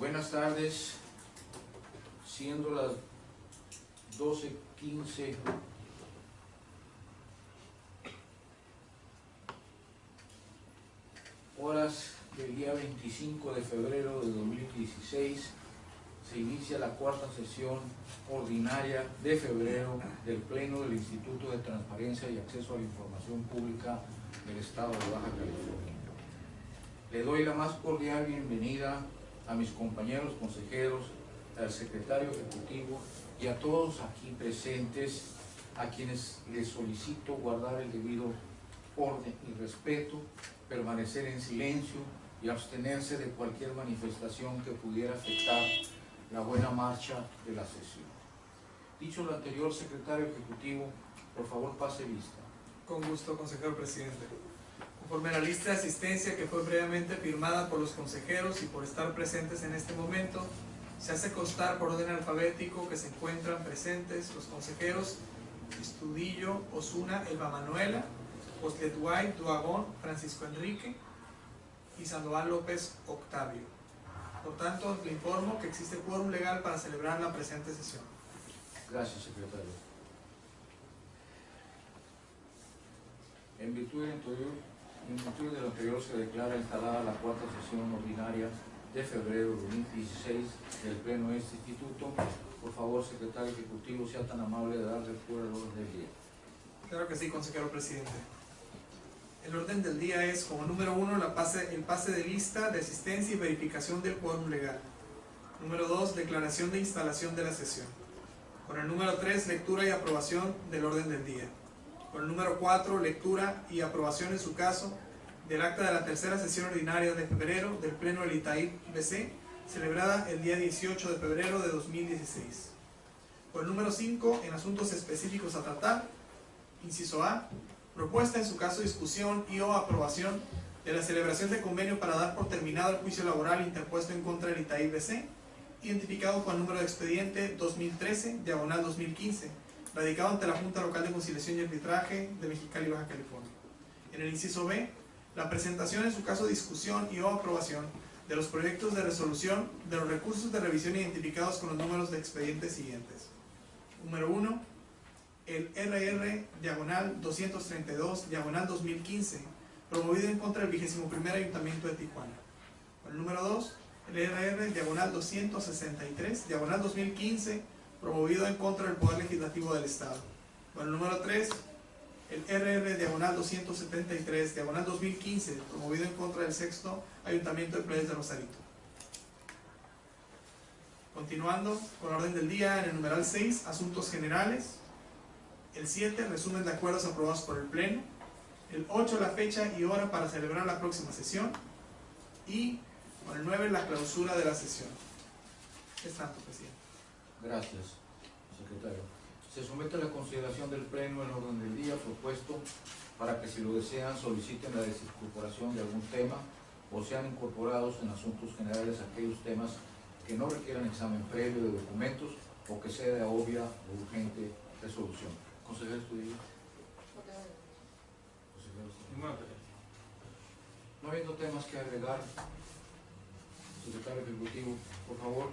Buenas tardes, siendo las 12:15 horas del día 25 de febrero de 2016, se inicia la cuarta sesión ordinaria de febrero del Pleno del Instituto de Transparencia y Acceso a la Información Pública del Estado de Baja California. Le doy la más cordial bienvenida a mis compañeros consejeros, al secretario ejecutivo y a todos aquí presentes, a quienes les solicito guardar el debido orden y respeto, permanecer en silencio y abstenerse de cualquier manifestación que pudiera afectar la buena marcha de la sesión. Dicho lo anterior, secretario ejecutivo, por favor pase lista. Con gusto, consejero presidente. Conforme a la lista de asistencia que fue previamente firmada por los consejeros y por estar presentes en este momento, se hace constar por orden alfabético que se encuentran presentes los consejeros Estudillo, Osuna, Elba Manuela, Postletuay, Duagón, Francisco Enrique y Sandoval López Octavio. Por tanto, le informo que existe quórum legal para celebrar la presente sesión. Gracias, secretario. En virtud de lo anterior, se declara instalada la cuarta sesión ordinaria de febrero de 2016 del Pleno de este Instituto. Por favor, secretario ejecutivo, sea tan amable de dar lectura al orden del día. Claro que sí, consejero presidente. El orden del día es, como número 1, el pase de lista de asistencia y verificación del quórum legal. Número 2, declaración de instalación de la sesión. Con el número 3, lectura y aprobación del orden del día. Con el número 4, lectura y aprobación en su caso del acta de la tercera sesión ordinaria de febrero del Pleno del ITAIP-BC, celebrada el día 18 de febrero de 2016. Con el número 5, en asuntos específicos a tratar, inciso A, propuesta en su caso discusión y o aprobación de la celebración de convenio para dar por terminado el juicio laboral interpuesto en contra del ITAIP-BC, identificado con el número de expediente 2013/2015, radicado ante la Junta Local de Conciliación y Arbitraje de Mexicali, Baja California. En el inciso B, la presentación en su caso discusión y o aprobación de los proyectos de resolución de los recursos de revisión identificados con los números de expedientes siguientes. Número 1, el RR/232/2015, promovido en contra del 21º Ayuntamiento de Tijuana. El número 2, el RR/263/2015, promovido en contra del Poder Legislativo del Estado. El número 3, el RR/273/2015, promovido en contra del 6º Ayuntamiento de Playas de Rosarito. Continuando con el orden del día, en el numeral 6, asuntos generales. El 7, resumen de acuerdos aprobados por el Pleno. El 8, la fecha y hora para celebrar la próxima sesión. Y con el 9, la clausura de la sesión. Es tanto, presidente. Gracias, secretario. Se somete a la consideración del Pleno el orden del día propuesto para que, si lo desean, soliciten la desincorporación de algún tema o sean incorporados en asuntos generales aquellos temas que no requieran examen previo de documentos o que sea de obvia o urgente resolución. Consejero Estudillo. No habiendo temas que agregar, secretario ejecutivo, por favor,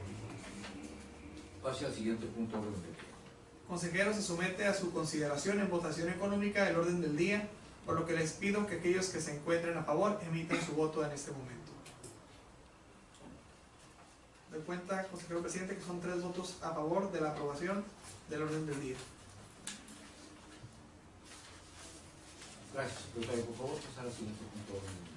pase al siguiente punto de orden del día. Consejero, se somete a su consideración en votación económica el orden del día, por lo que les pido que aquellos que se encuentren a favor emitan su voto en este momento. Doy cuenta, consejero presidente, que son 3 votos a favor de la aprobación del orden del día. Gracias, secretario. Por favor, pasar al siguiente punto de orden del día.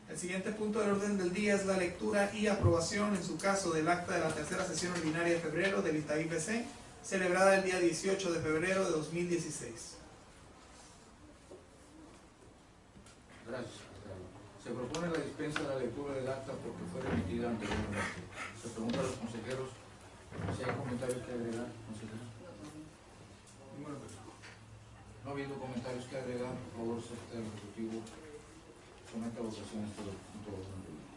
El siguiente punto del orden del día es la lectura y aprobación, en su caso, del acta de la tercera sesión ordinaria de febrero del ITAIP-BC, celebrada el día 18 de febrero de 2016. Gracias, secretario. Se propone la dispensa de la lectura del acta porque fue remitida anteriormente. Se pregunta a los consejeros si hay comentarios que agregar, consejeros. No habiendo comentarios que agregar, por favor, secretario ejecutivo, somete a votación este punto de orden del día.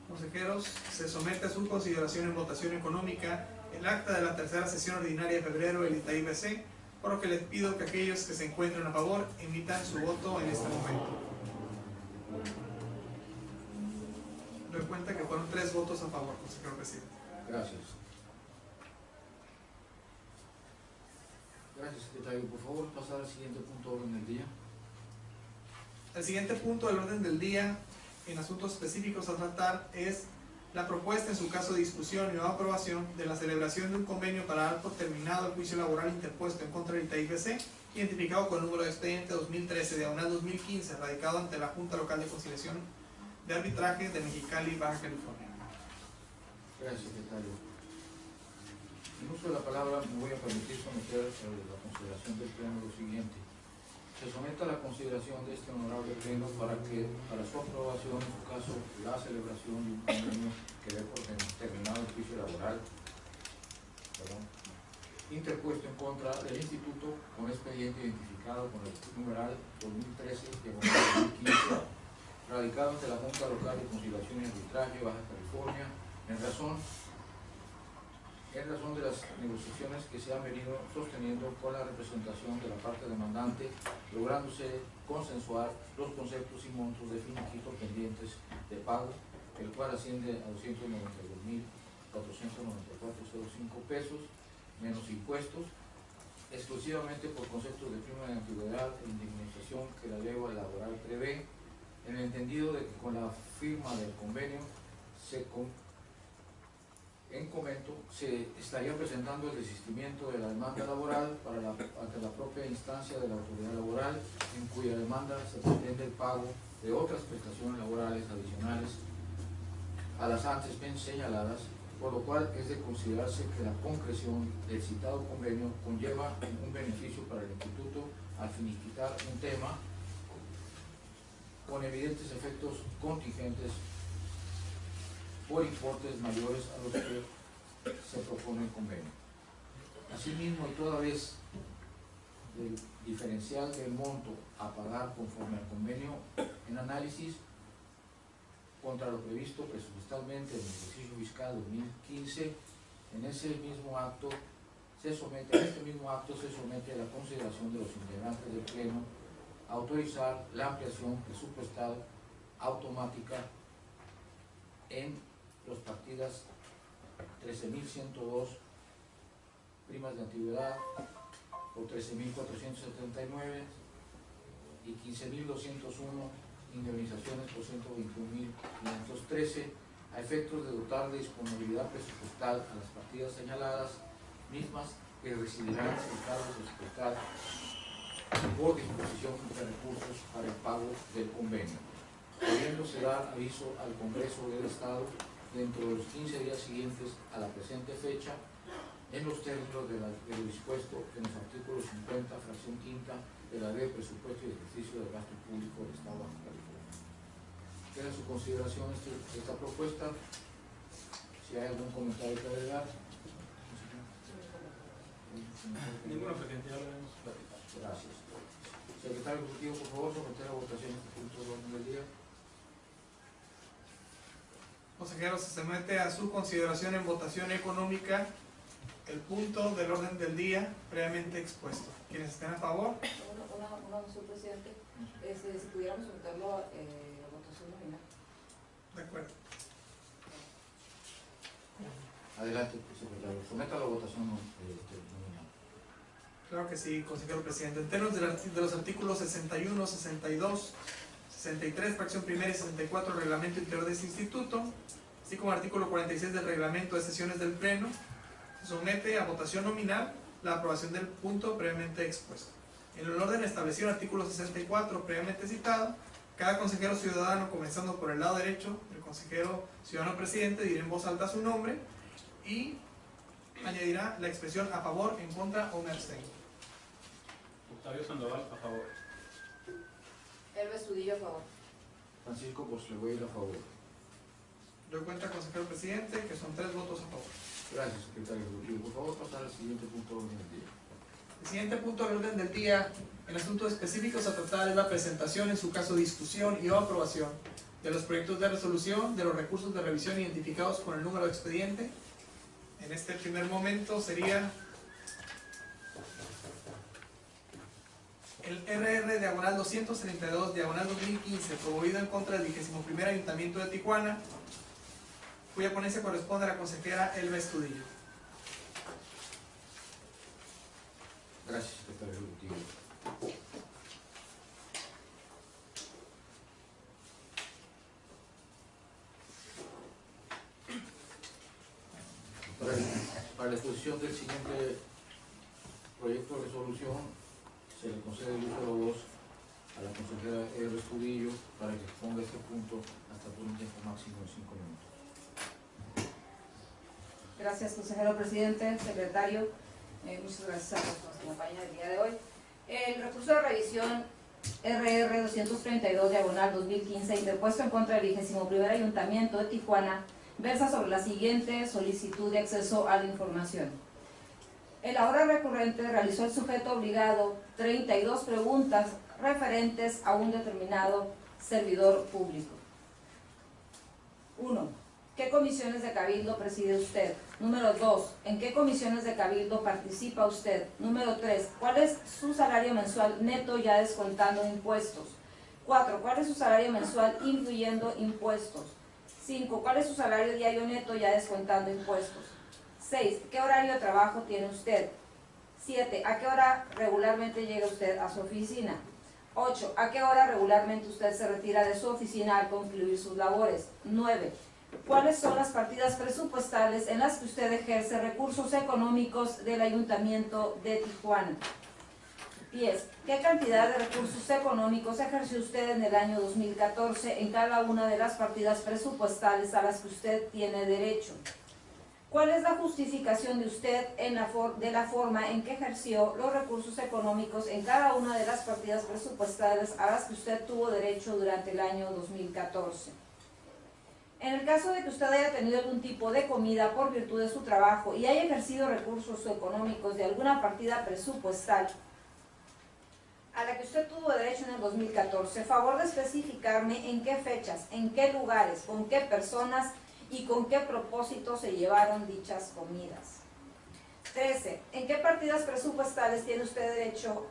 Consejeros, se somete a su consideración en votación económica el acta de la tercera sesión ordinaria de febrero del ITAIP-BC, por lo que les pido que aquellos que se encuentren a favor emitan su voto en este momento. Doy cuenta que fueron 3 votos a favor, consejero presidente. Gracias. Gracias, secretario. Por favor, pasar al siguiente punto de orden del día. El siguiente punto del orden del día, en asuntos específicos a tratar, es la propuesta, en su caso de discusión y o aprobación, de la celebración de un convenio para dar por terminado el juicio laboral interpuesto en contra del ITAIBC, identificado con el número de expediente 2013-2015, radicado ante la Junta Local de Conciliación de Arbitraje de Mexicali, Baja California. Gracias, secretario. En uso de la palabra me voy a permitir someter a la consideración del Pleno lo siguiente. Se somete a la consideración de este honorable Pleno para su aprobación, en su caso, la celebración de un convenio que dé por terminado el juicio laboral interpuesto en contra del Instituto con expediente identificado con el numeral 2013-2015, radicado ante la Junta Local de Conciliación y Arbitraje, Baja California, en razón de las negociaciones que se han venido sosteniendo con la representación de la parte demandante, lográndose consensuar los conceptos y montos de finiquito pendientes de pago, el cual asciende a 292.494.05 pesos, menos impuestos, exclusivamente por conceptos de prima de antigüedad e indemnización que la ley laboral prevé, en el entendido de que con la firma del convenio en comento se estaría presentando el desistimiento de la demanda laboral ante la propia instancia de la autoridad laboral, en cuya demanda se pretende el pago de otras prestaciones laborales adicionales a las antes bien señaladas, por lo cual es de considerarse que la concreción del citado convenio conlleva un beneficio para el Instituto al finiquitar un tema con evidentes efectos contingentes por importes mayores a los que se propone el convenio. Asimismo, y toda vez el diferencial del monto a pagar conforme al convenio en análisis contra lo previsto presupuestalmente en el ejercicio fiscal 2015, en este mismo acto se somete a la consideración de los integrantes del Pleno a autorizar la ampliación presupuestal automática en las partidas 13.102 primas de antigüedad por 13.479 y 15.201 indemnizaciones por 121.513 a efectos de dotar de disponibilidad presupuestal a las partidas señaladas, mismas que recibirán el cargo presupuestal por disposición de recursos para el pago del convenio, pudiéndose dar aviso al Congreso del Estado dentro de los 15 días siguientes a la presente fecha, en los términos de lo dispuesto en los artículos 50, fracción quinta de la Ley de Presupuesto y Ejercicio del Gasto Público del Estado de Baja California. Queda en su consideración esta propuesta. Si hay algún comentario que agregar. Ninguna, presidente, ya lo vemos. Gracias. Secretario Ejecutivo, por favor, someter a votación este punto de orden del día. Consejero, se somete a su consideración en votación económica el punto del orden del día previamente expuesto. ¿Quienes estén a favor? Señor presidente, si pudiéramos someterlo a votación nominal. De acuerdo. Adelante, secretario. Someta a la votación nominal. Claro que sí, consejero presidente. En términos de los artículos 61, 62, 63, fracción primera y 64 del reglamento interior de este instituto, así como el artículo 46 del reglamento de sesiones del Pleno, se somete a votación nominal la aprobación del punto previamente expuesto. En el orden establecido en el artículo 64 previamente citado, cada consejero ciudadano, comenzando por el lado derecho, el consejero ciudadano presidente dirá en voz alta su nombre y añadirá la expresión a favor, en contra o me abstengo. Octavio Sandoval, a favor. Elba Estudillo, a favor. Francisco Bosleguer, a favor. Doy cuenta, consejero presidente, que son 3 votos a favor. Gracias, secretario Ejecutivo. Por favor, pasar al siguiente punto de orden del día. El siguiente punto del orden del día, en asuntos específicos a tratar, es la presentación, en su caso discusión y o aprobación de los proyectos de resolución de los recursos de revisión identificados con el número de expediente. En este primer momento sería el RR diagonal 232 diagonal 2015, promovido en contra del 21º Ayuntamiento de Tijuana, cuya ponencia corresponde a la consejera Elba Estudillo. Gracias, secretario ejecutivo. Para la exposición del siguiente proyecto de resolución, se le concede el uso de la voz a la consejera Elba Estudillo para que exponga este punto hasta por un tiempo máximo de 5 minutos. Gracias, consejero presidente, secretario. Muchas gracias a los que nos acompañan el día de hoy. El recurso de revisión RR 232/2015, interpuesto en contra del 21º Ayuntamiento de Tijuana, versa sobre la siguiente solicitud de acceso a la información. El ahora recurrente realizó el sujeto obligado 32 preguntas referentes a un determinado servidor público. 1. ¿Qué comisiones de cabildo preside usted? Número 2. ¿En qué comisiones de cabildo participa usted? Número 3. ¿Cuál es su salario mensual neto ya descontando impuestos? 4. ¿Cuál es su salario mensual incluyendo impuestos? 5. ¿Cuál es su salario diario neto ya descontando impuestos? 6. ¿Qué horario de trabajo tiene usted? 7. ¿A qué hora regularmente llega usted a su oficina? 8. ¿A qué hora regularmente usted se retira de su oficina al concluir sus labores? 9. ¿Cuáles son las partidas presupuestales en las que usted ejerce recursos económicos del Ayuntamiento de Tijuana? 10. ¿Qué cantidad de recursos económicos ejerció usted en el año 2014 en cada una de las partidas presupuestales a las que usted tiene derecho? ¿Cuál es la justificación de usted de la forma en que ejerció los recursos económicos en cada una de las partidas presupuestales a las que usted tuvo derecho durante el año 2014? En el caso de que usted haya tenido algún tipo de comida por virtud de su trabajo y haya ejercido recursos económicos de alguna partida presupuestal a la que usted tuvo derecho en el 2014, favor de especificarme en qué fechas, en qué lugares, con qué personas y con qué propósito se llevaron dichas comidas. 13. ¿En qué partidas presupuestales tiene usted derecho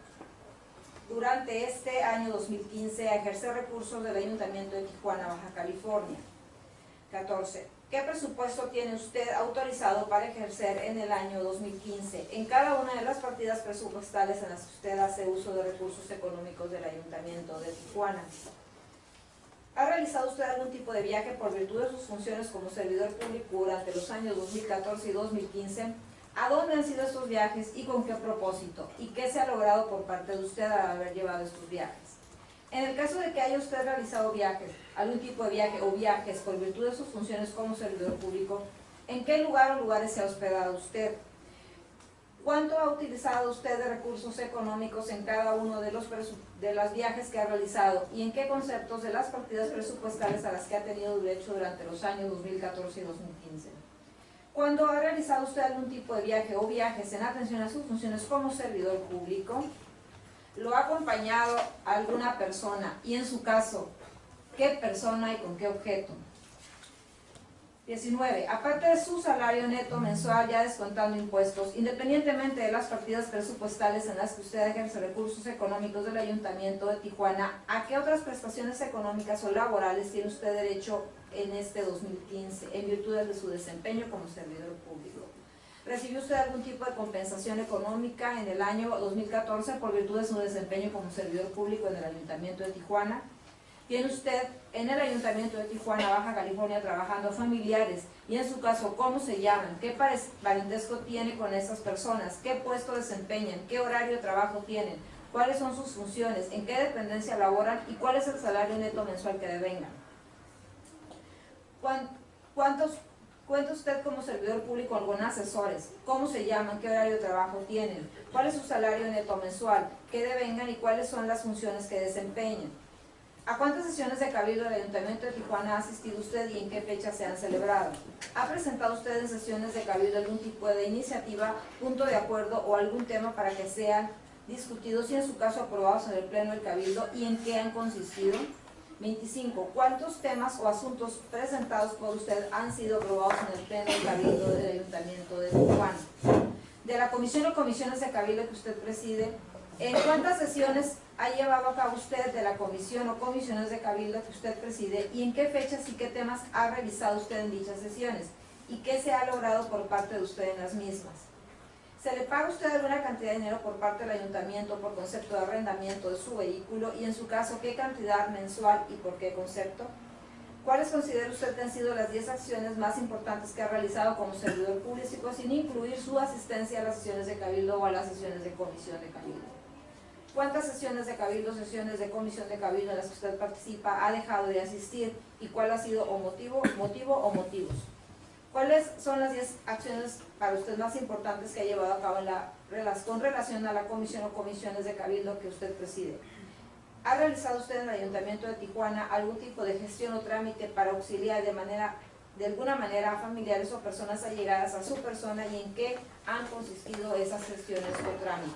durante este año 2015 a ejercer recursos del Ayuntamiento de Tijuana, Baja California? 14. ¿Qué presupuesto tiene usted autorizado para ejercer en el año 2015 en cada una de las partidas presupuestales en las que usted hace uso de recursos económicos del Ayuntamiento de Tijuana? ¿Ha realizado usted algún tipo de viaje por virtud de sus funciones como servidor público durante los años 2014 y 2015? ¿A dónde han sido estos viajes y con qué propósito? ¿Y qué se ha logrado por parte de usted al haber llevado estos viajes? En el caso de que haya usted realizado viajes, algún tipo de viaje o viajes por virtud de sus funciones como servidor público, ¿en qué lugar o lugares se ha hospedado usted? ¿Cuánto ha utilizado usted de recursos económicos en cada uno de los viajes que ha realizado? ¿Y en qué conceptos de las partidas presupuestales a las que ha tenido derecho durante los años 2014 y 2015? ¿Cuándo ha realizado usted algún tipo de viaje o viajes en atención a sus funciones como servidor público? ¿Lo ha acompañado alguna persona? Y en su caso, ¿qué persona y con qué objeto? 19. Aparte de su salario neto mensual ya descontando impuestos, independientemente de las partidas presupuestales en las que usted ejerce recursos económicos del Ayuntamiento de Tijuana, ¿a qué otras prestaciones económicas o laborales tiene usted derecho en este 2015 en virtud de su desempeño como servidor público? ¿Recibió usted algún tipo de compensación económica en el año 2014 por virtud de su desempeño como servidor público en el Ayuntamiento de Tijuana? ¿Tiene usted en el Ayuntamiento de Tijuana, Baja California, trabajando familiares? Y en su caso, ¿cómo se llaman? ¿Qué parentesco tiene con esas personas? ¿Qué puesto desempeñan? ¿Qué horario de trabajo tienen? ¿Cuáles son sus funciones? ¿En qué dependencia laboran? ¿Y cuál es el salario neto mensual que devengan? ¿Cuenta usted como servidor público con asesores? ¿Cómo se llaman? ¿Qué horario de trabajo tienen? ¿Cuál es su salario neto mensual? ¿Qué devengan y cuáles son las funciones que desempeñan? ¿A cuántas sesiones de cabildo del Ayuntamiento de Tijuana ha asistido usted y en qué fechas se han celebrado? ¿Ha presentado usted en sesiones de cabildo algún tipo de iniciativa, punto de acuerdo o algún tema para que sean discutidos y en su caso aprobados en el pleno del cabildo y en qué han consistido? 25. ¿Cuántos temas o asuntos presentados por usted han sido aprobados en el pleno del cabildo del Ayuntamiento de Tijuana? De la comisión o comisiones de cabildo que usted preside, ¿En cuántas sesiones ha llevado a cabo usted de la comisión o comisiones de cabildo que usted preside y en qué fechas y qué temas ha revisado usted en dichas sesiones? ¿Y qué se ha logrado por parte de usted en las mismas? ¿Se le paga a usted alguna cantidad de dinero por parte del ayuntamiento por concepto de arrendamiento de su vehículo y en su caso qué cantidad mensual y por qué concepto? ¿Cuáles considera usted que han sido las 10 acciones más importantes que ha realizado como servidor público sin incluir su asistencia a las sesiones de cabildo o a las sesiones de comisión de cabildo? ¿Cuántas sesiones de cabildo, sesiones de comisión de cabildo en las que usted participa ha dejado de asistir y cuál ha sido o motivo o motivos? ¿Cuáles son las 10 acciones para usted más importantes que ha llevado a cabo con relación a la comisión o comisiones de cabildo que usted preside? ¿Ha realizado usted en el Ayuntamiento de Tijuana algún tipo de gestión o trámite para auxiliar de alguna manera a familiares o personas allegadas a su persona y en qué han consistido esas gestiones o trámites?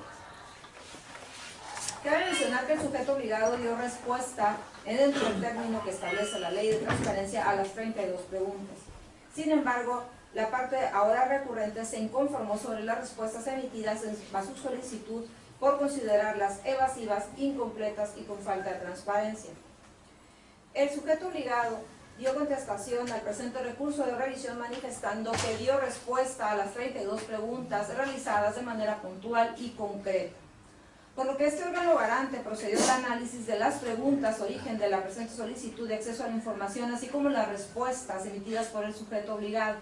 Cabe mencionar que el sujeto obligado dio respuesta en el término que establece la Ley de Transparencia a las 32 preguntas. Sin embargo, la parte ahora recurrente se inconformó sobre las respuestas emitidas a su solicitud por considerarlas evasivas, incompletas y con falta de transparencia. El sujeto obligado dio contestación al presente recurso de revisión manifestando que dio respuesta a las 32 preguntas realizadas de manera puntual y concreta. Por lo que este órgano garante procedió al análisis de las preguntas origen de la presente solicitud de acceso a la información, así como las respuestas emitidas por el sujeto obligado.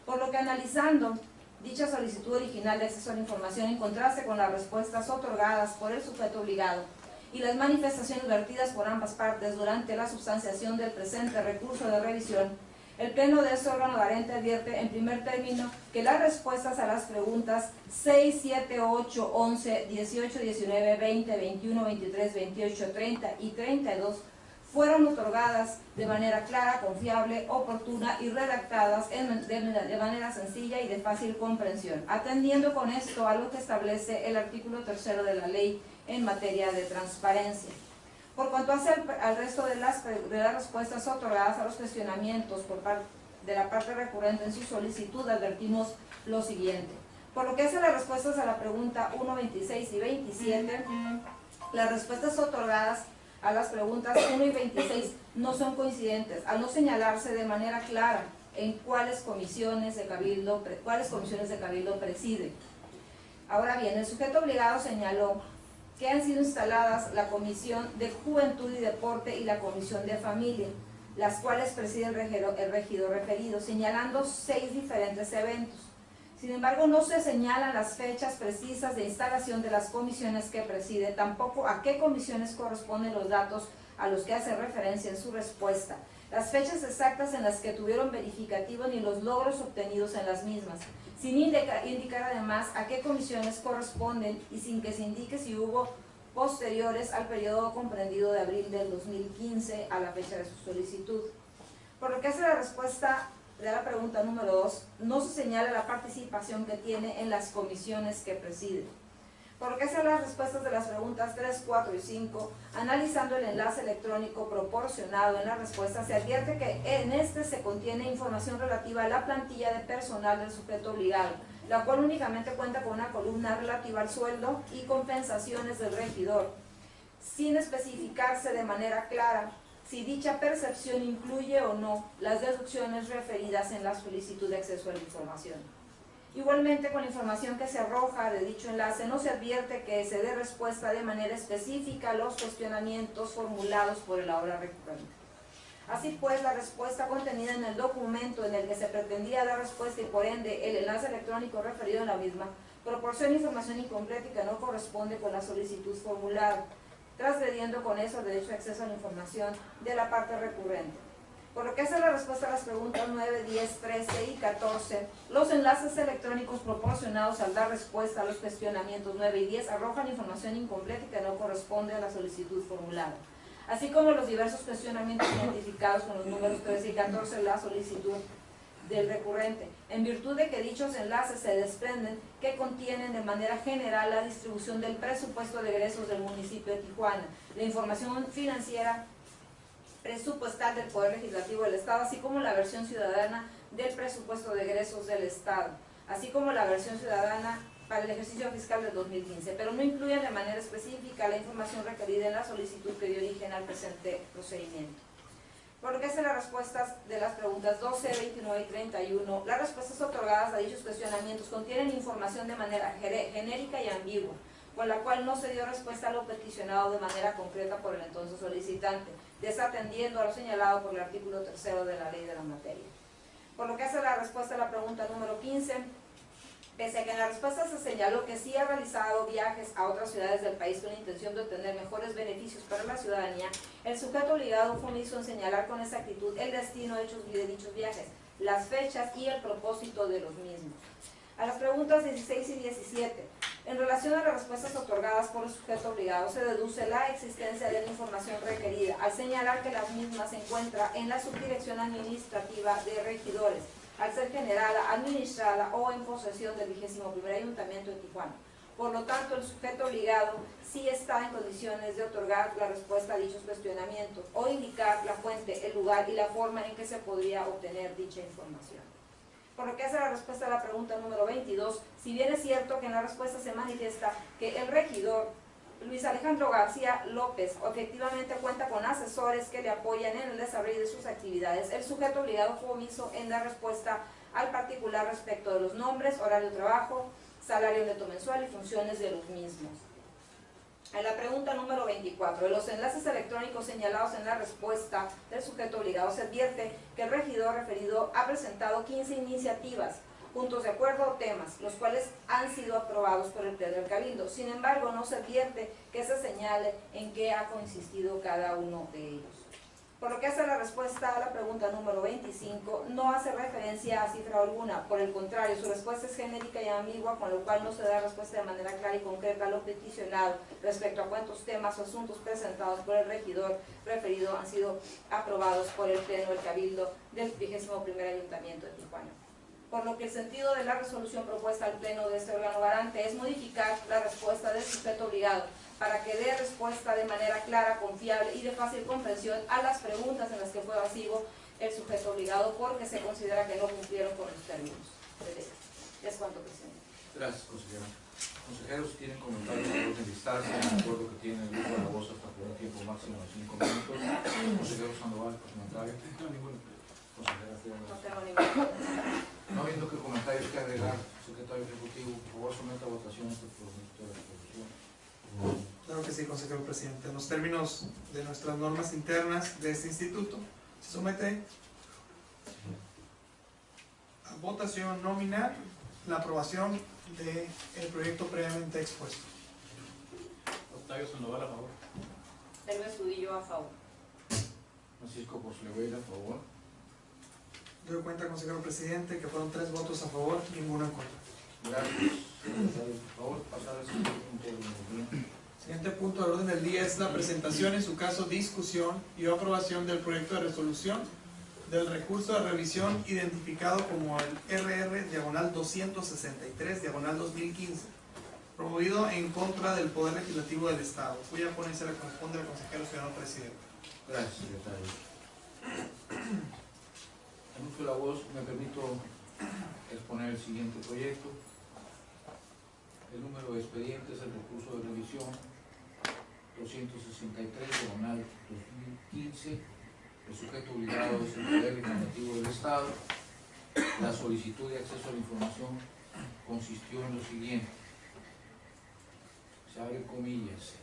Por lo que analizando dicha solicitud original de acceso a la información en contraste con las respuestas otorgadas por el sujeto obligado y las manifestaciones vertidas por ambas partes durante la sustanciación del presente recurso de revisión, el Pleno de este órgano garante advierte en primer término que las respuestas a las preguntas 6, 7, 8, 11, 18, 19, 20, 21, 23, 28, 30 y 32 fueron otorgadas de manera clara, confiable, oportuna y redactadas de manera sencilla y de fácil comprensión, atendiendo con esto a lo que establece el artículo 3º de la ley en materia de transparencia. Por cuanto hace al resto de las respuestas otorgadas a los cuestionamientos por parte de la parte recurrente en su solicitud, advertimos lo siguiente. Por lo que hace las respuestas a la pregunta 1, 26 y 27, las respuestas otorgadas a las preguntas 1 y 26 no son coincidentes, al no señalarse de manera clara en cuáles comisiones de cabildo preside. Ahora bien, el sujeto obligado señaló que han sido instaladas la Comisión de Juventud y Deporte y la Comisión de Familia, las cuales preside el regidor referido, señalando 6 diferentes eventos. Sin embargo, no se señalan las fechas precisas de instalación de las comisiones que preside, tampoco a qué comisiones corresponden los datos a los que hace referencia en su respuesta, las fechas exactas en las que tuvieron verificativo ni los logros obtenidos en las mismas, sin indicar además a qué comisiones corresponden y sin que se indique si hubo posteriores al periodo comprendido de abril del 2015 a la fecha de su solicitud. Por lo que hace la respuesta de la pregunta número 2, no se señala la participación que tiene en las comisiones que preside. Por lo que hace las respuestas de las preguntas 3, 4 y 5, analizando el enlace electrónico proporcionado en la respuesta, se advierte que en este se contiene información relativa a la plantilla de personal del sujeto obligado, la cual únicamente cuenta con una columna relativa al sueldo y compensaciones del regidor, sin especificarse de manera clara si dicha percepción incluye o no las deducciones referidas en la solicitud de acceso a la información. Igualmente, con la información que se arroja de dicho enlace, no se advierte que se dé respuesta de manera específica a los cuestionamientos formulados por el ahora recurrente. Así pues, la respuesta contenida en el documento en el que se pretendía dar respuesta y por ende el enlace electrónico referido en la misma, proporciona información incompleta y que no corresponde con la solicitud formulada, transgrediendo con eso el derecho de acceso a la información de la parte recurrente. Por lo que hace la respuesta a las preguntas 9, 10, 13 y 14, los enlaces electrónicos proporcionados al dar respuesta a los cuestionamientos 9 y 10 arrojan información incompleta y que no corresponde a la solicitud formulada, así como los diversos cuestionamientos identificados con los números 13 y 14 de la solicitud del recurrente, en virtud de que dichos enlaces se desprenden que contienen de manera general la distribución del presupuesto de egresos del municipio de Tijuana, la información financiera presupuestal del Poder Legislativo del Estado, así como la versión ciudadana del presupuesto de egresos del Estado, así como la versión ciudadana para el ejercicio fiscal del 2015, pero no incluyen de manera específica la información requerida en la solicitud que dio origen al presente procedimiento. Por lo que hace las respuestas de las preguntas 12, 29 y 31, las respuestas otorgadas a dichos cuestionamientos contienen información de manera genérica y ambigua, con la cual no se dio respuesta a lo peticionado de manera concreta por el entonces solicitante, desatendiendo a lo señalado por el artículo 3 de la ley de la materia. Por lo que hace la respuesta a la pregunta número 15, pese a que en la respuesta se señaló que sí ha realizado viajes a otras ciudades del país con la intención de obtener mejores beneficios para la ciudadanía, el sujeto obligado fue omiso en señalar con exactitud el destino de dichos viajes, las fechas y el propósito de los mismos. A las preguntas 16 y 17, en relación a las respuestas otorgadas por el sujeto obligado, se deduce la existencia de la información requerida, al señalar que las mismas se encuentra en la subdirección administrativa de regidores, al ser generada, administrada o en posesión del 21º Ayuntamiento de Tijuana. Por lo tanto, el sujeto obligado sí está en condiciones de otorgar la respuesta a dichos cuestionamientos o indicar la fuente, el lugar y la forma en que se podría obtener dicha información. Por lo que hace la respuesta a la pregunta número 22, si bien es cierto que en la respuesta se manifiesta que el regidor Luis Alejandro García López efectivamente cuenta con asesores que le apoyan en el desarrollo de sus actividades, el sujeto obligado fue omiso en dar respuesta al particular respecto de los nombres, horario de trabajo, salario neto mensual y funciones de los mismos. En la pregunta número 24, de los enlaces electrónicos señalados en la respuesta del sujeto obligado, se advierte que el regidor referido ha presentado 15 iniciativas, puntos de acuerdo o temas, los cuales han sido aprobados por el Pleno del Cabildo. Sin embargo, no se advierte que se señale en qué ha consistido cada uno de ellos. Por lo que hace la respuesta a la pregunta número 25, no hace referencia a cifra alguna, por el contrario, su respuesta es genérica y ambigua, con lo cual no se da respuesta de manera clara y concreta a lo peticionado respecto a cuántos temas o asuntos presentados por el regidor referido han sido aprobados por el Pleno del Cabildo del 21º Ayuntamiento de Tijuana. Por lo que el sentido de la resolución propuesta al Pleno de este órgano garante es modificar la respuesta del sujeto obligado para que dé respuesta de manera clara, confiable y de fácil comprensión a las preguntas en las que fue evasivo el sujeto obligado porque se considera que no cumplieron con los términos de ley. Es cuanto, presidente. Gracias, consejera. Consejeros, si tienen comentarios, pueden enlistarse. Me acuerdo que tienen el uso de la voz hasta por un tiempo máximo de 5 minutos. Consejero Sandoval, por comentario. No, ninguno. Consejera Figueroa. No tengo ningún. No habiendo que comentarios que agregar, secretario ejecutivo, por favor, someta a votación este proyecto de resolución. Claro que sí, consejero presidente. En los términos de nuestras normas internas de este instituto, se somete a votación nominal la aprobación del proyecto previamente expuesto. Octavio Sandoval, a favor. Elba Estudillo, a favor. Francisco Posleveira, a favor. Doy cuenta, consejero presidente, que fueron 3 votos a favor, ninguno en contra. Gracias, secretario. Por favor, pasar al siguiente punto del día. Siguiente punto del orden del día es la presentación, en su caso discusión y aprobación del proyecto de resolución del recurso de revisión identificado como el RR/263/2015, promovido en contra del Poder Legislativo del Estado, cuya ponencia le corresponde al consejero ciudadano presidente. Gracias, secretario. En uso de la voz me permito exponer el siguiente proyecto. El número de expediente es el recurso de revisión 263/2015. El sujeto obligado es el Poder Legislativo del Estado. La solicitud de acceso a la información consistió en lo siguiente. Se abre comillas.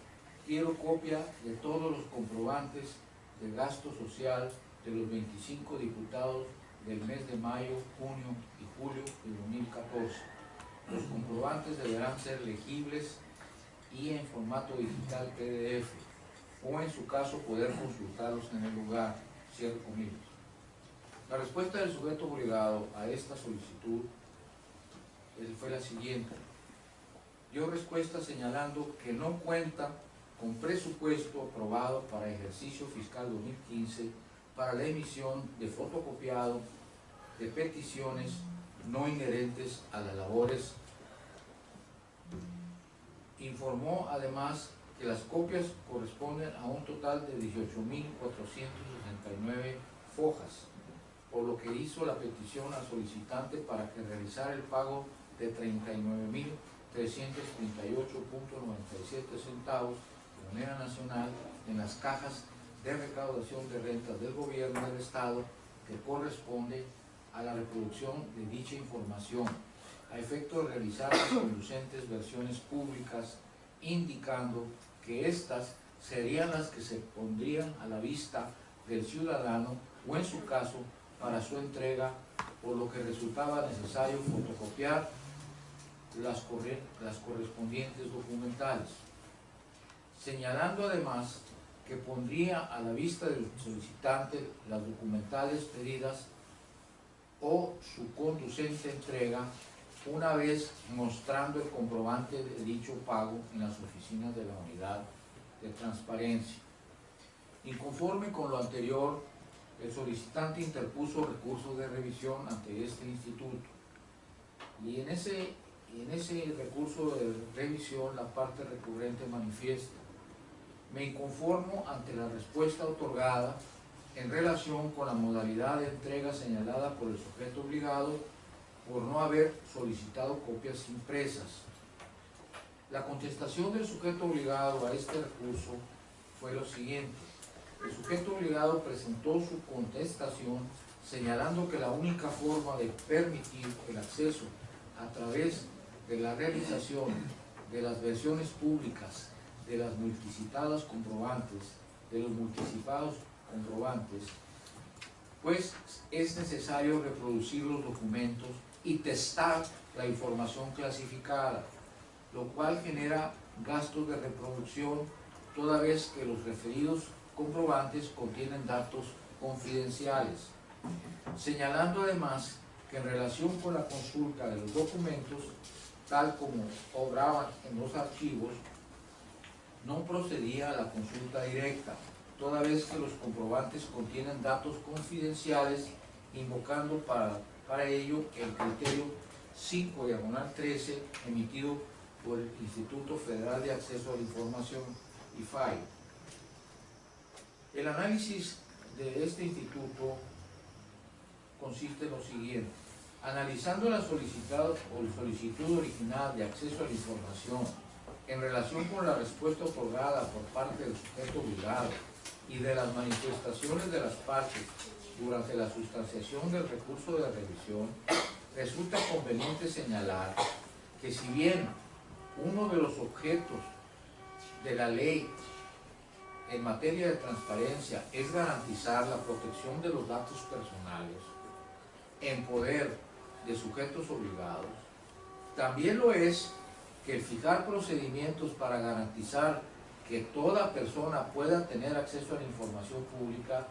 Quiero copia de todos los comprobantes de gasto social de los 25 diputados del mes de mayo, junio y julio de 2014. Los comprobantes deberán ser legibles y en formato digital PDF, o en su caso poder consultarlos en el lugar. Cierro comillas. La respuesta del sujeto obligado a esta solicitud fue la siguiente. Dio respuesta señalando que no cuenta con presupuesto aprobado para ejercicio fiscal 2015 para la emisión de fotocopiado de peticiones no inherentes a las labores. Informó además que las copias corresponden a un total de 18.469 fojas, por lo que hizo la petición al solicitante para que realizara el pago de 39.000 338.97 centavos de manera nacional en las cajas de recaudación de rentas del gobierno del Estado que corresponde a la reproducción de dicha información, a efecto de realizar las conducentes versiones públicas, indicando que éstas serían las que se pondrían a la vista del ciudadano o en su caso para su entrega, por lo que resultaba necesario fotocopiar las correspondientes documentales, señalando además que pondría a la vista del solicitante las documentales pedidas o su conducente entrega una vez mostrando el comprobante de dicho pago en las oficinas de la Unidad de Transparencia. Inconforme con lo anterior, el solicitante interpuso recurso de revisión ante este instituto y en ese recurso de revisión la parte recurrente manifiesta: me inconformo ante la respuesta otorgada en relación con la modalidad de entrega señalada por el sujeto obligado por no haber solicitado copias impresas. La contestación del sujeto obligado a este recurso fue lo siguiente: el sujeto obligado presentó su contestación señalando que la única forma de permitir el acceso a través de la realización de las versiones públicas de las multicitadas comprobantes, pues es necesario reproducir los documentos y testar la información clasificada, lo cual genera gastos de reproducción, toda vez que los referidos comprobantes contienen datos confidenciales, señalando además que en relación con la consulta de los documentos, tal como obraban en los archivos, no procedía a la consulta directa, toda vez que los comprobantes contienen datos confidenciales, invocando para ello el criterio 5/13 emitido por el Instituto Federal de Acceso a la Información, IFAI. El análisis de este instituto consiste en lo siguiente: analizando la solicitud original de acceso a la información en relación con la respuesta otorgada por parte del sujeto obligado y de las manifestaciones de las partes durante la sustanciación del recurso de revisión, resulta conveniente señalar que si bien uno de los objetos de la ley en materia de transparencia es garantizar la protección de los datos personales en poder de sujetos obligados, también lo es que el fijar procedimientos para garantizar que toda persona pueda tener acceso a la información pública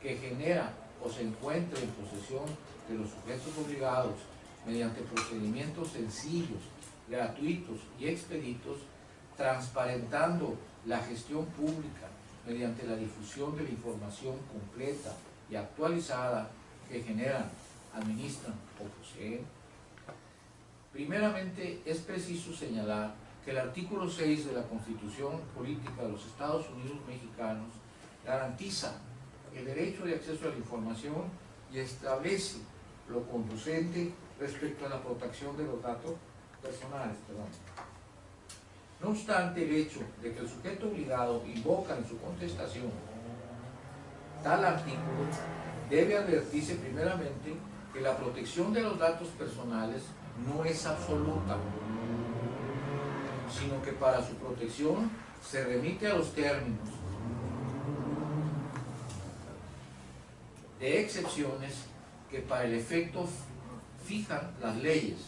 que genera o se encuentre en posesión de los sujetos obligados mediante procedimientos sencillos, gratuitos y expeditos, transparentando la gestión pública mediante la difusión de la información completa y actualizada que generan, administran o poseen. Primeramente, es preciso señalar que el artículo 6 de la Constitución Política de los Estados Unidos Mexicanos garantiza el derecho de acceso a la información y establece lo conducente respecto a la protección de los datos personales. No obstante, el hecho de que el sujeto obligado invoca en su contestación tal artículo, debe advertirse primeramente que la protección de los datos personales no es absoluta, sino que para su protección se remite a los términos de excepciones que para el efecto fijan las leyes.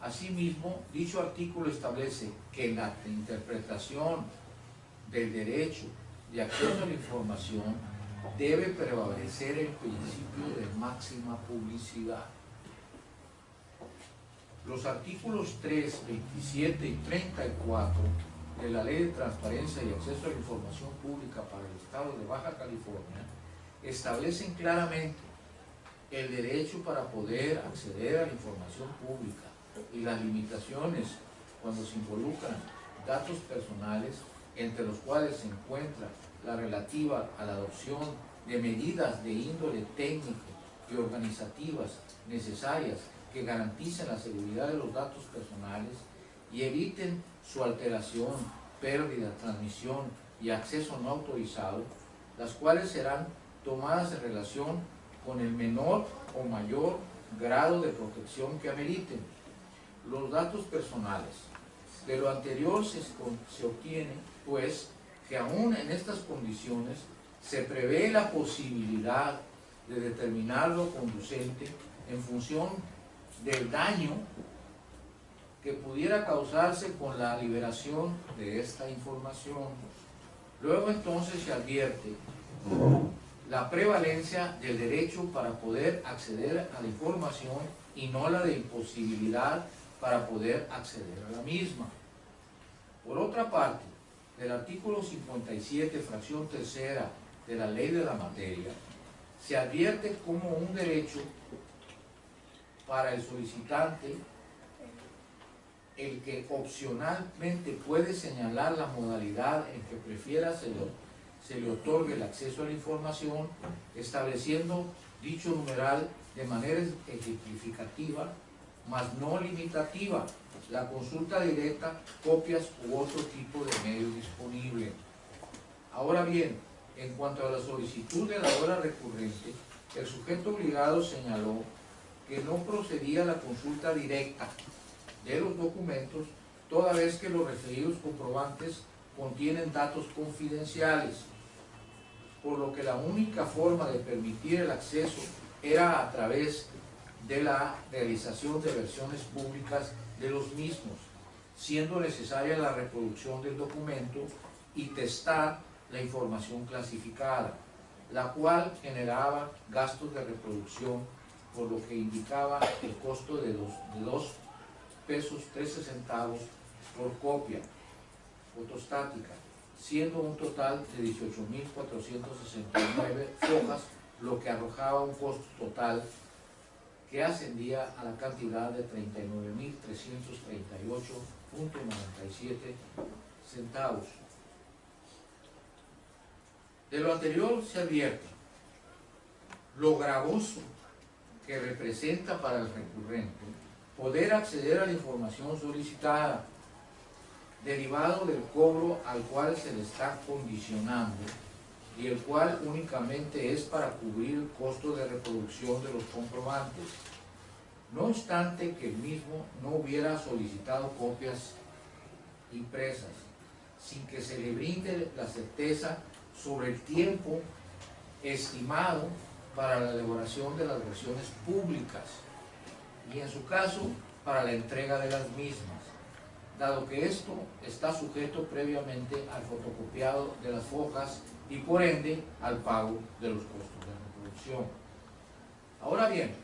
Asimismo, dicho artículo establece que en la interpretación del derecho de acceso a la información debe prevalecer el principio de máxima publicidad. Los artículos 3, 27 y 34 de la Ley de Transparencia y Acceso a la Información Pública para el Estado de Baja California establecen claramente el derecho para poder acceder a la información pública y las limitaciones cuando se involucran datos personales, entre los cuales se encuentra la relativa a la adopción de medidas de índole técnico y organizativas necesarias que garanticen la seguridad de los datos personales y eviten su alteración, pérdida, transmisión y acceso no autorizado, las cuales serán tomadas en relación con el menor o mayor grado de protección que ameriten. Los datos personales. De lo anterior se obtiene, pues, que aún en estas condiciones se prevé la posibilidad de determinarlo conducente en función del daño que pudiera causarse con la liberación de esta información. Luego entonces se advierte la prevalencia del derecho para poder acceder a la información y no la de imposibilidad para poder acceder a la misma. Por otra parte, del artículo 57, fracción tercera de la Ley de la Materia, se advierte como un derecho para el solicitante el que opcionalmente puede señalar la modalidad en que prefiera se le otorgue el acceso a la información, estableciendo dicho numeral de manera ejemplificativa, mas no limitativa, la consulta directa, copias u otro tipo de medio disponible. Ahora bien, en cuanto a la solicitud de la hora recurrente, el sujeto obligado señaló que no procedía a la consulta directa de los documentos, toda vez que los referidos comprobantes contienen datos confidenciales, por lo que la única forma de permitir el acceso era a través de la realización de versiones públicas de los mismos, siendo necesaria la reproducción del documento y testar la información clasificada, la cual generaba gastos de reproducción, por lo que indicaba el costo de 2 pesos 13 centavos por copia fotostática, siendo un total de 18.469 hojas, lo que arrojaba un costo total que ascendía a la cantidad de 39.338.97 centavos. De lo anterior se advierte lo gravoso que representa para el recurrente poder acceder a la información solicitada, derivado del cobro al cual se le está condicionando y el cual únicamente es para cubrir el costo de reproducción de los comprobantes, no obstante que el mismo no hubiera solicitado copias impresas, sin que se le brinde la certeza sobre el tiempo estimado para la elaboración de las versiones públicas y en su caso para la entrega de las mismas, dado que esto está sujeto previamente al fotocopiado de las hojas y por ende al pago de los costos de reproducción. Ahora bien,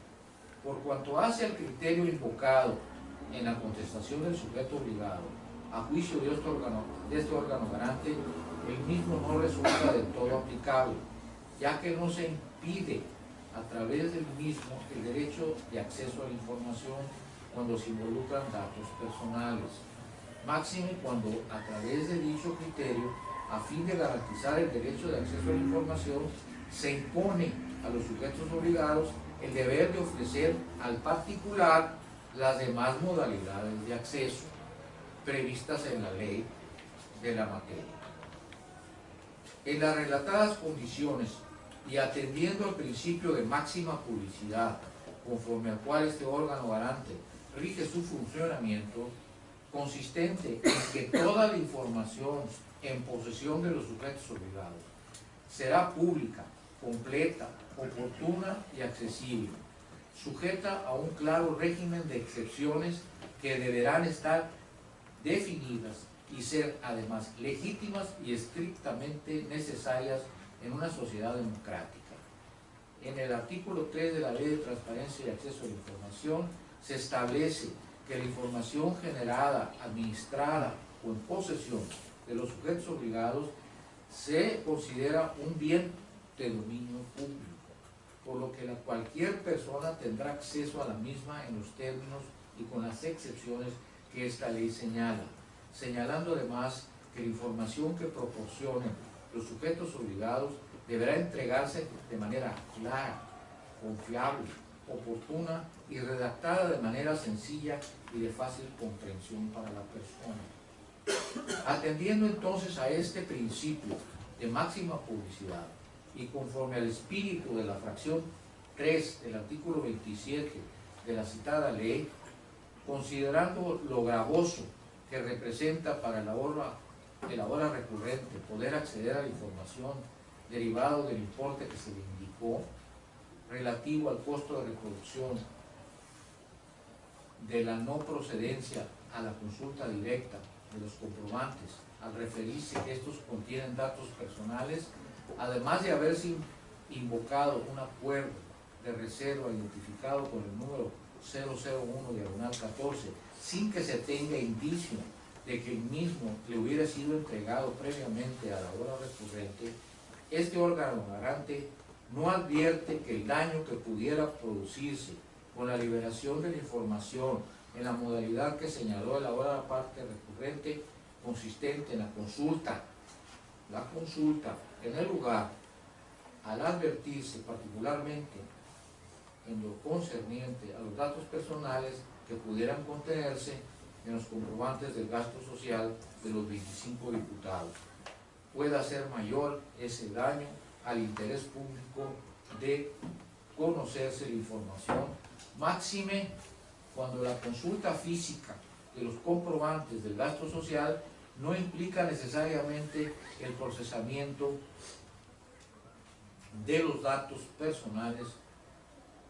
por cuanto hace al criterio invocado en la contestación del sujeto obligado, a juicio de este órgano garante, el mismo no resulta del todo aplicable, ya que no se impide a través del mismo el derecho de acceso a la información cuando se involucran datos personales, máxime cuando a través de dicho criterio, a fin de garantizar el derecho de acceso a la información, se impone a los sujetos obligados el deber de ofrecer al particular las demás modalidades de acceso previstas en la ley de la materia. En las relatadas condiciones y atendiendo al principio de máxima publicidad, conforme al cual este órgano garante rige su funcionamiento, consistente en que toda la información en posesión de los sujetos obligados será pública, completa, oportuna y accesible, sujeta a un claro régimen de excepciones que deberán estar definidas y ser además legítimas y estrictamente necesarias en una sociedad democrática. En el artículo 3 de la Ley de Transparencia y Acceso a la Información se establece que la información generada, administrada o en posesión de los sujetos obligados se considera un bien de dominio público, por lo que cualquier persona tendrá acceso a la misma en los términos y con las excepciones que esta ley señala, señalando además que la información que proporcionen los sujetos obligados deberá entregarse de manera clara, confiable, oportuna y redactada de manera sencilla y de fácil comprensión para la persona. Atendiendo entonces a este principio de máxima publicidad y conforme al espíritu de la fracción 3 del artículo 27 de la citada ley, considerando lo gravoso que representa para el ahora recurrente poder acceder a la información derivado del importe que se le indicó relativo al costo de reproducción de la no procedencia a la consulta directa de los comprobantes, al referirse que estos contienen datos personales, además de haberse invocado un acuerdo de reserva identificado con el número 001/14, sin que se tenga indicio de que el mismo le hubiera sido entregado previamente a la hora recurrente, este órgano garante no advierte que el daño que pudiera producirse con la liberación de la información en la modalidad que señaló la hora parte recurrente, consistente en la consulta en el lugar, al advertirse particularmente en lo concerniente a los datos personales que pudieran contenerse en los comprobantes del gasto social de los 25 diputados, pueda ser mayor ese daño al interés público de conocerse la información, máxime cuando la consulta física de los comprobantes del gasto social no implica necesariamente el procesamiento de los datos personales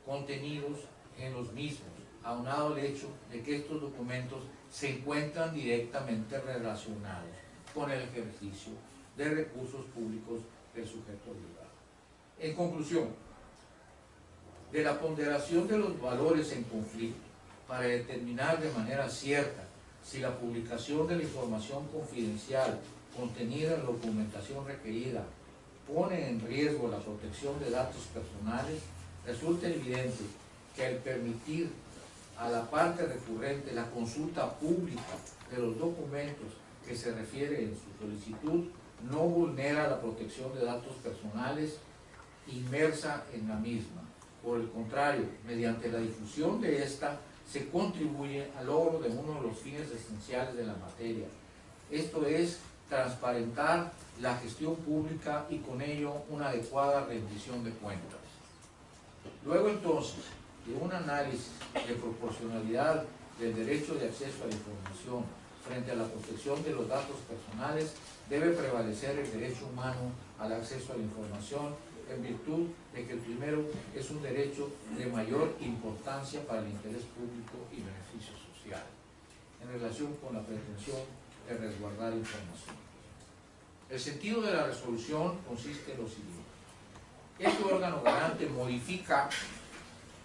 contenidos en los mismos, aunado al hecho de que estos documentos se encuentran directamente relacionados con el ejercicio de recursos públicos del sujeto obligado. En conclusión, de la ponderación de los valores en conflicto para determinar de manera cierta si la publicación de la información confidencial contenida en la documentación requerida pone en riesgo la protección de datos personales, resulta evidente que al permitir a la parte recurrente la consulta pública de los documentos que se refiere en su solicitud, no vulnera la protección de datos personales inmersa en la misma. Por el contrario, mediante la difusión de esta, se contribuye al logro de uno de los fines esenciales de la materia. Esto es, transparentar la gestión pública y con ello una adecuada rendición de cuentas. Luego entonces, de un análisis de proporcionalidad del derecho de acceso a la información frente a la protección de los datos personales, debe prevalecer el derecho humano al acceso a la información, en virtud de que el primero es un derecho de mayor importancia para el interés público y beneficio social, en relación con la pretensión de resguardar información. El sentido de la resolución consiste en lo siguiente. Este órgano garante modifica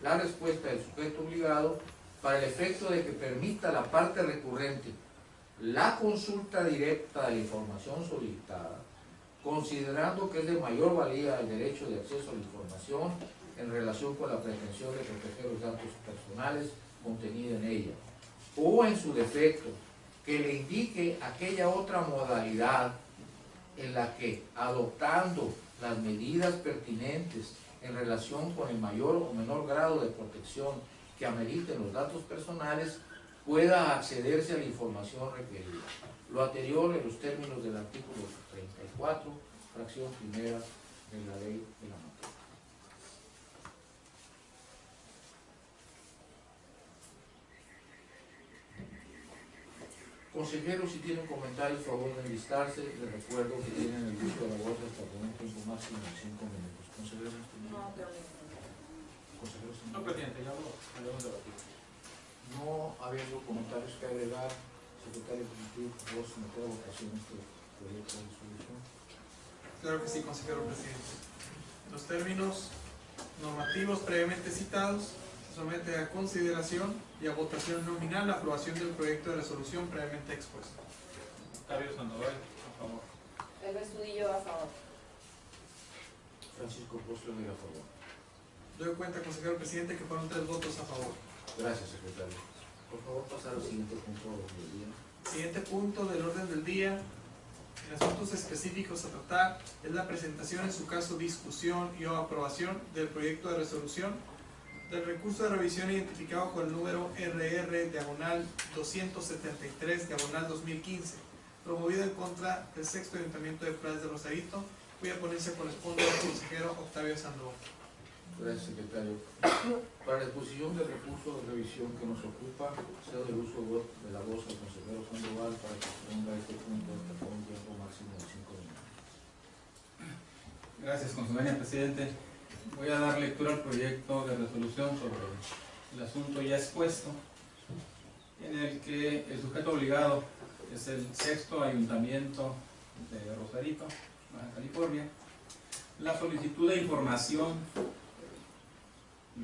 la respuesta del sujeto obligado para el efecto de que permita a la parte recurrente la consulta directa de la información solicitada, considerando que es de mayor valía el derecho de acceso a la información en relación con la pretensión de proteger los datos personales contenidos en ella, o en su defecto, que le indique aquella otra modalidad en la que, adoptando las medidas pertinentes en relación con el mayor o menor grado de protección que ameriten los datos personales, pueda accederse a la información requerida. Lo anterior en los términos del artículo 34, fracción primera de la ley de la materia. Consejeros, si tienen comentarios, favor de enlistarse. Les recuerdo que tienen el uso de la voz hasta por un tiempo máximo de 5 minutos. Consejeros, consejeros, No, presidente, ya lo habíamos debatido. no habiendo comentarios que agregar, secretario ejecutivo, por favor, someter a votación este proyecto de resolución. Claro que sí, consejero presidente. Los términos normativos previamente citados se somete a consideración y a votación nominal la aprobación del proyecto de resolución previamente expuesto. Octavio Sandoval, a favor. El Estudillo a favor. Francisco Postler, a favor. Doy cuenta, consejero presidente, que fueron 3 votos a favor. Gracias, secretario. Por favor, pasar al siguiente punto del día. Siguiente punto del orden del día, en asuntos específicos a tratar, es la presentación, en su caso discusión y o aprobación del proyecto de resolución del recurso de revisión identificado con el número RR/273/2015, promovido en contra del sexto Ayuntamiento de Playas de Rosarito, cuya ponencia corresponde al consejero Octavio Sandoval. Gracias, secretario. Para la exposición del recurso de revisión que nos ocupa, cedo el uso de la voz al consejero Sandoval para que exponga este punto hasta un tiempo máximo de 5 minutos. Gracias, consejero presidente. Voy a dar lectura al proyecto de resolución sobre el asunto ya expuesto, en el que el sujeto obligado es el sexto Ayuntamiento de Rosarito, Baja California. La solicitud de información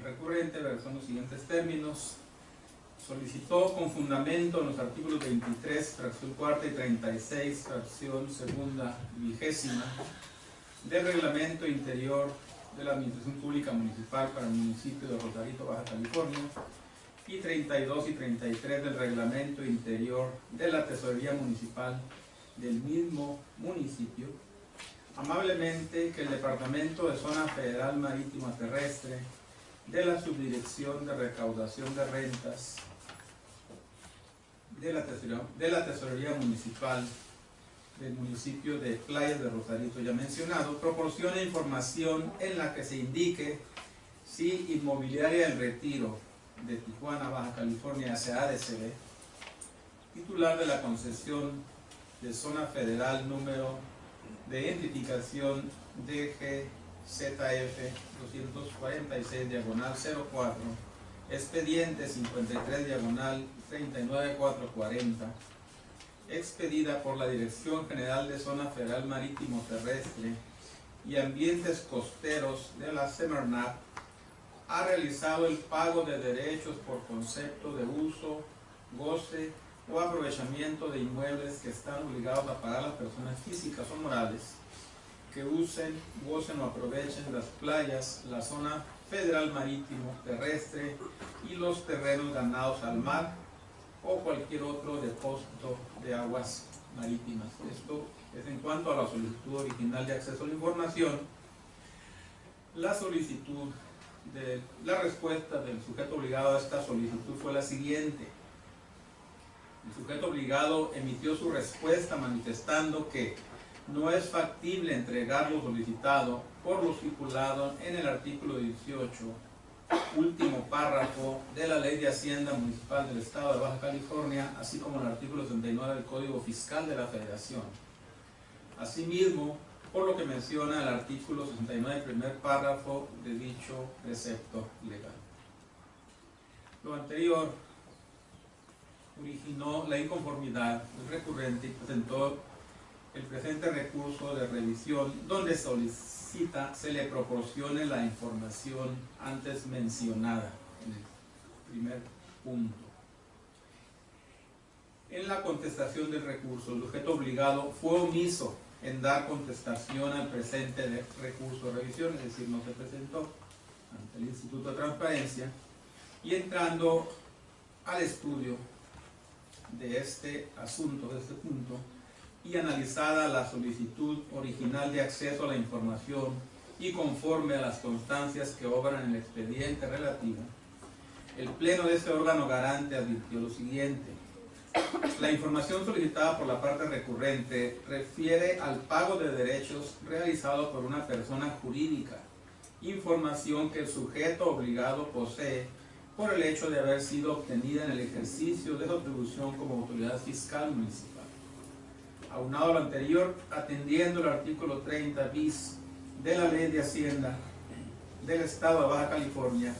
recurrente son los siguientes términos. Solicitó con fundamento en los artículos 23, fracción cuarta y 36, fracción segunda y vigésima del Reglamento Interior de la Administración Pública Municipal para el municipio de Rosarito, Baja California, y 32 y 33 del Reglamento Interior de la Tesorería Municipal del mismo municipio, amablemente que el Departamento de Zona Federal Marítima Terrestre de la Subdirección de Recaudación de Rentas de la Tesorería Municipal del municipio de Playas de Rosarito ya mencionado, proporciona información en la que se indique si Inmobiliaria El Retiro de Tijuana, Baja California S.A.D.C.B., titular de la concesión de Zona Federal número de identificación DGZF 246/04, expediente 53/39440, expedida por la Dirección General de Zona Federal Marítimo Terrestre y Ambientes Costeros de la Semarnat, ha realizado el pago de derechos por concepto de uso, goce o aprovechamiento de inmuebles que están obligados a pagar las personas físicas o morales que usen, gocen o aprovechen las playas, la zona federal marítimo terrestre y los terrenos ganados al mar o cualquier otro depósito de aguas marítimas. Esto es en cuanto a la solicitud original de acceso a la información. La respuesta del sujeto obligado a esta solicitud fue la siguiente. El sujeto obligado emitió su respuesta manifestando que no es factible entregar lo solicitado por lo estipulado en el artículo 18, último párrafo de la Ley de Hacienda Municipal del Estado de Baja California, así como el artículo 69 del Código Fiscal de la Federación. Asimismo, por lo que menciona el artículo 69, primer párrafo de dicho precepto legal. Lo anterior originó la inconformidad del recurrente y presentó el presente recurso de revisión, donde solicita se le proporcione la información antes mencionada en el primer punto. En la contestación del recurso, el sujeto obligado fue omiso en dar contestación al presente recurso de revisión, es decir, no se presentó ante el Instituto de Transparencia, y entrando al estudio de este asunto, de este punto, y analizada la solicitud original de acceso a la información y conforme a las constancias que obran en el expediente relativo, el Pleno de este órgano garante advirtió lo siguiente. La información solicitada por la parte recurrente refiere al pago de derechos realizado por una persona jurídica, información que el sujeto obligado posee por el hecho de haber sido obtenida en el ejercicio de su atribución como autoridad fiscal municipal. Aunado a lo anterior, atendiendo el artículo 30 bis de la Ley de Hacienda del Estado de Baja California,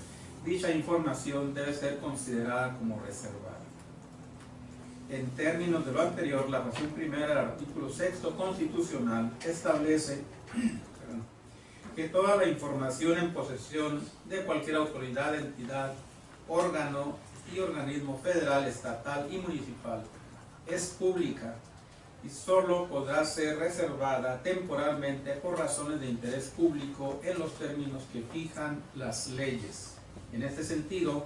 dicha información debe ser considerada como reservada. En términos de lo anterior, la fracción primera del artículo 6 constitucional establece que toda la información en posesión de cualquier autoridad, entidad, órgano y organismo federal, estatal y municipal es pública y solo podrá ser reservada temporalmente por razones de interés público en los términos que fijan las leyes. En este sentido,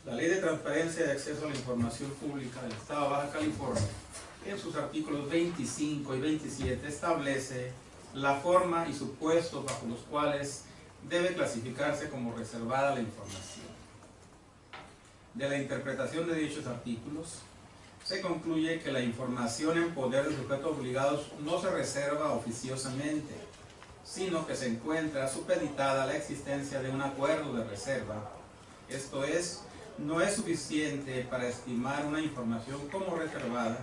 la Ley de Transparencia y Acceso a la Información Pública del Estado de Baja California, en sus artículos 25 y 27, establece la forma y supuestos bajo los cuales debe clasificarse como reservada la información. De la interpretación de dichos artículos, se concluye que la información en poder de sujetos obligados no se reserva oficiosamente, sino que se encuentra supeditada a la existencia de un acuerdo de reserva. Esto es, no es suficiente para estimar una información como reservada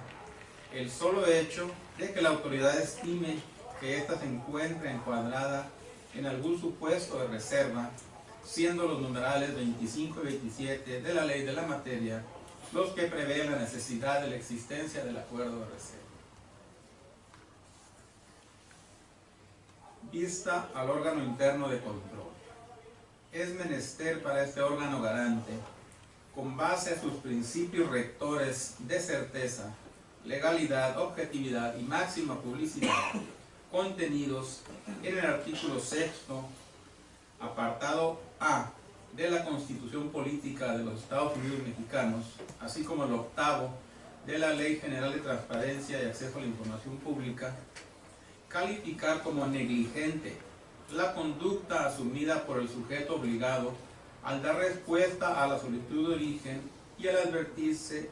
el solo hecho de que la autoridad estime que ésta se encuentra encuadrada en algún supuesto de reserva, siendo los numerales 25 y 27 de la ley de la materia los que prevén la necesidad de la existencia del acuerdo de reserva. Vista al órgano interno de control. Es menester para este órgano garante, con base a sus principios rectores de certeza, legalidad, objetividad y máxima publicidad, contenidos en el artículo 6, apartado A, de la Constitución Política de los Estados Unidos Mexicanos, así como el 8º de la Ley General de Transparencia y Acceso a la Información Pública, calificar como negligente la conducta asumida por el sujeto obligado al dar respuesta a la solicitud de origen y al advertirse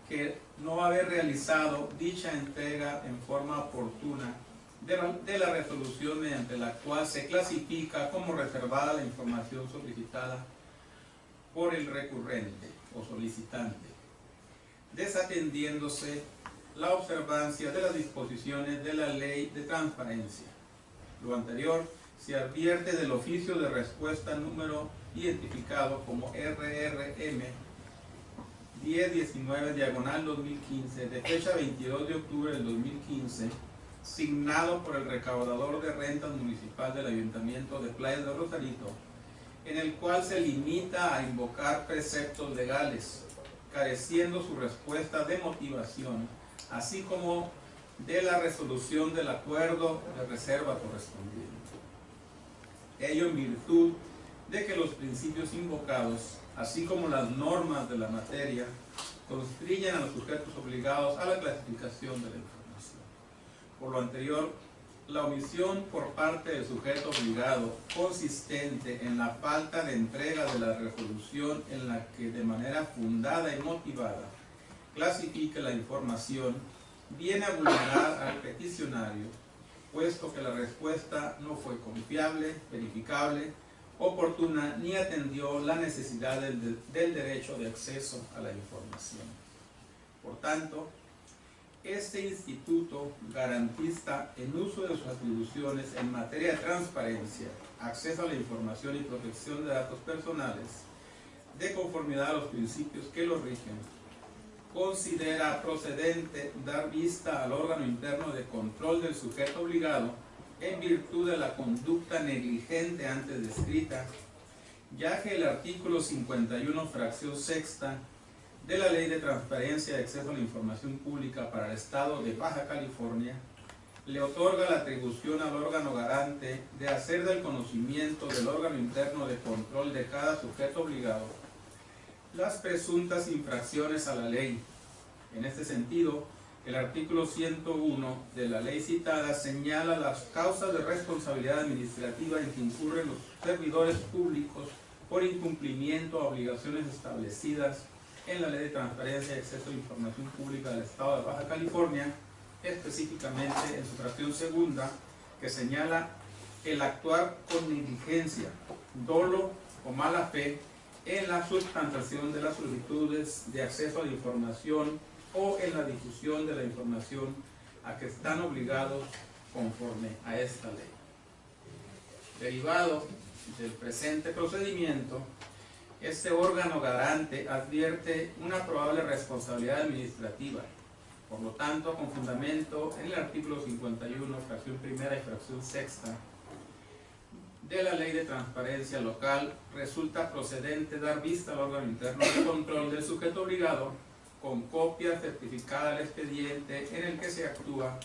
que no haber realizado dicha entrega en forma oportuna de la resolución mediante la cual se clasifica como reservada la información solicitada por el recurrente o solicitante, desatendiéndose la observancia de las disposiciones de la Ley de Transparencia. Lo anterior se advierte del oficio de respuesta número identificado como RRM 1019/2015 de fecha 22 de octubre del 2015, signado por el recaudador de rentas municipal del Ayuntamiento de Playa de Rosarito, en el cual se limita a invocar preceptos legales, careciendo su respuesta de motivación, así como de la resolución del acuerdo de reserva correspondiente. Ello en virtud de que los principios invocados, así como las normas de la materia, constriñen a los sujetos obligados a la clasificación de la información. Por lo anterior, la omisión por parte del sujeto obligado, consistente en la falta de entrega de la resolución en la que de manera fundada y motivada clasifique la información, viene a vulnerar al peticionario, puesto que la respuesta no fue confiable, verificable, oportuna, ni atendió la necesidad del derecho de acceso a la información. Por tanto, este instituto garantista en uso de sus atribuciones en materia de transparencia, acceso a la información y protección de datos personales, de conformidad a los principios que lo rigen, considera procedente dar vista al órgano interno de control del sujeto obligado en virtud de la conducta negligente antes descrita, ya que el artículo 51, fracción sexta, de la Ley de Transparencia y Acceso a la Información Pública para el Estado de Baja California le otorga la atribución al órgano garante de hacer del conocimiento del órgano interno de control de cada sujeto obligado las presuntas infracciones a la ley. En este sentido, el artículo 101 de la ley citada señala las causas de responsabilidad administrativa en que incurren los servidores públicos por incumplimiento a obligaciones establecidas en la Ley de Transparencia y Acceso a la Información Pública del Estado de Baja California, específicamente en su fracción segunda, que señala el actuar con negligencia, dolo o mala fe en la substantación de las solicitudes de acceso a la información o en la difusión de la información a que están obligados conforme a esta ley. Derivado del presente procedimiento, este órgano garante advierte una probable responsabilidad administrativa. Por lo tanto, con fundamento en el artículo 51, fracción primera y fracción sexta de la Ley de Transparencia Local, resulta procedente dar vista al órgano interno de control del sujeto obligado con copia certificada del expediente en el que se actúa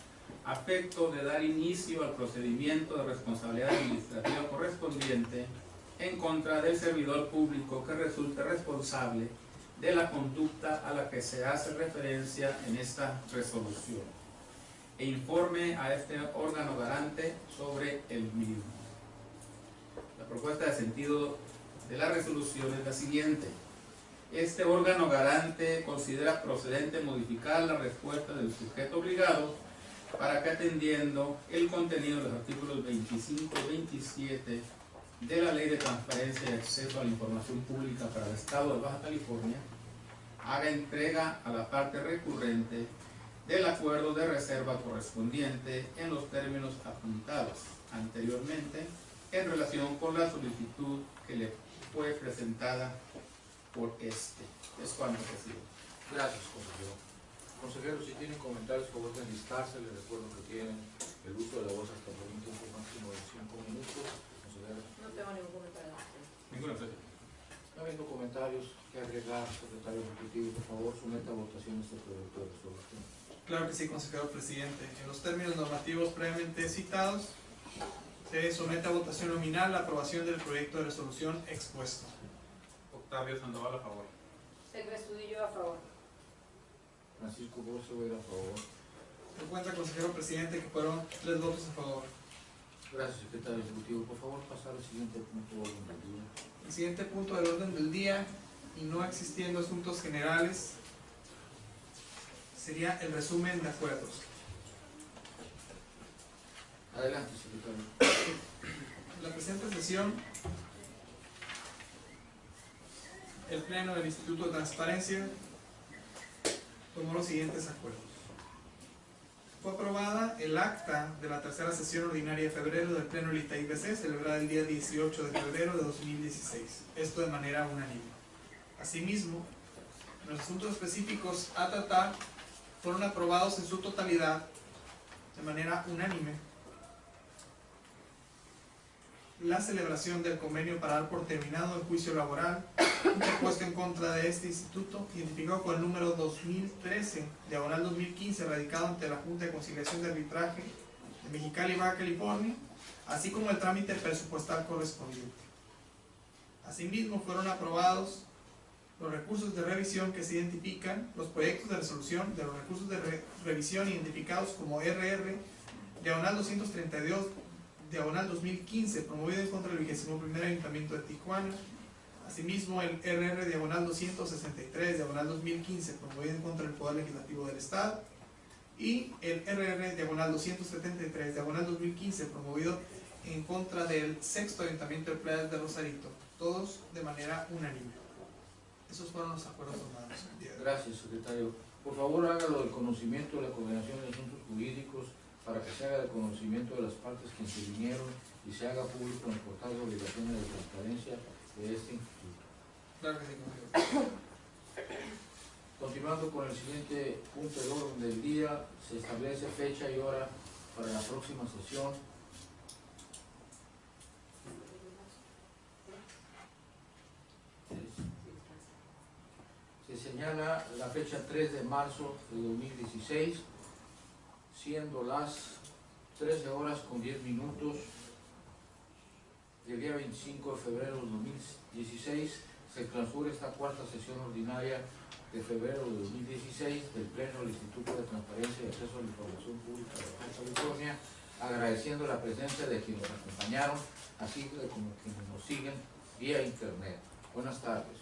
a efecto de dar inicio al procedimiento de responsabilidad administrativa correspondiente en contra del servidor público que resulte responsable de la conducta a la que se hace referencia en esta resolución, e informe a este órgano garante sobre el mismo. La propuesta de sentido de la resolución es la siguiente. Este órgano garante considera procedente modificar la respuesta del sujeto obligado para que, atendiendo el contenido de los artículos 25 y 27 de la Ley de Transparencia y Acceso a la Información Pública para el Estado de Baja California, haga entrega a la parte recurrente del acuerdo de reserva correspondiente en los términos apuntados anteriormente en relación con la solicitud que le fue presentada por este. Es cuanto, presidente. Gracias, consejero. Consejero, si tienen comentarios, por favor de enlistarse. Les recuerdo que tienen el uso de la voz hasta por un tiempo máximo de 5 minutos. Consejero. No tengo ningún comentario. Ninguna, presidente. No habiendo comentarios que agregar, secretario ejecutivo, por favor, someta a votación este proyecto de resolución. Claro que sí, consejero presidente. En los términos normativos previamente citados, se somete a votación nominal la aprobación del proyecto de resolución expuesto. Octavio Sandoval, a favor. Segre Estudillo, a favor. Francisco Borges va a ir a favor. Me cuenta, consejero presidente, que fueron 3 votos a favor. Gracias, secretario ejecutivo. Por favor, pasar al siguiente punto de orden del día. El siguiente punto del orden del día, y no existiendo asuntos generales, sería el resumen de acuerdos. Adelante, secretario. En la presente sesión, el Pleno del Instituto de Transparencia tomó los siguientes acuerdos. Fue aprobada el acta de la tercera sesión ordinaria de febrero del Pleno del ITAIBC, celebrada el día 18 de febrero de 2016. Esto de manera unánime. Asimismo, los asuntos específicos a tratar fueron aprobados en su totalidad de manera unánime. La celebración del convenio para dar por terminado el juicio laboral interpuesto en contra de este instituto, identificado con el número 2013/2015, radicado ante la Junta de Conciliación de Arbitraje de Mexicali, Baja California, así como el trámite presupuestal correspondiente. Asimismo, fueron aprobados los recursos de revisión que se identifican, los proyectos de resolución de los recursos de revisión identificados como RR/232/2015, promovido en contra del 21º Ayuntamiento de Tijuana. Asimismo, el RR/263/2015, promovido en contra del Poder Legislativo del Estado. Y el RR/273/2015, promovido en contra del 6º Ayuntamiento de Playas de Rosarito. Todos de manera unánime. Esos fueron los acuerdos tomados. Gracias, secretario. Por favor, hágalo del conocimiento de la Coordinación de Asuntos Jurídicos para que se haga de conocimiento de las partes que intervinieron y se haga público en el portal de obligaciones de transparencia de este instituto. Claro que sí, consejero. Continuando con el siguiente punto del orden del día, se establece fecha y hora para la próxima sesión. Se señala la fecha 3 de marzo de 2016, siendo las 13 horas con 10 minutos del día 25 de febrero de 2016. Se clausura esta cuarta sesión ordinaria de febrero de 2016 del Pleno del Instituto de Transparencia y Acceso a la Información Pública de Baja California, agradeciendo la presencia de quienes nos acompañaron, así como quienes nos siguen vía internet. Buenas tardes.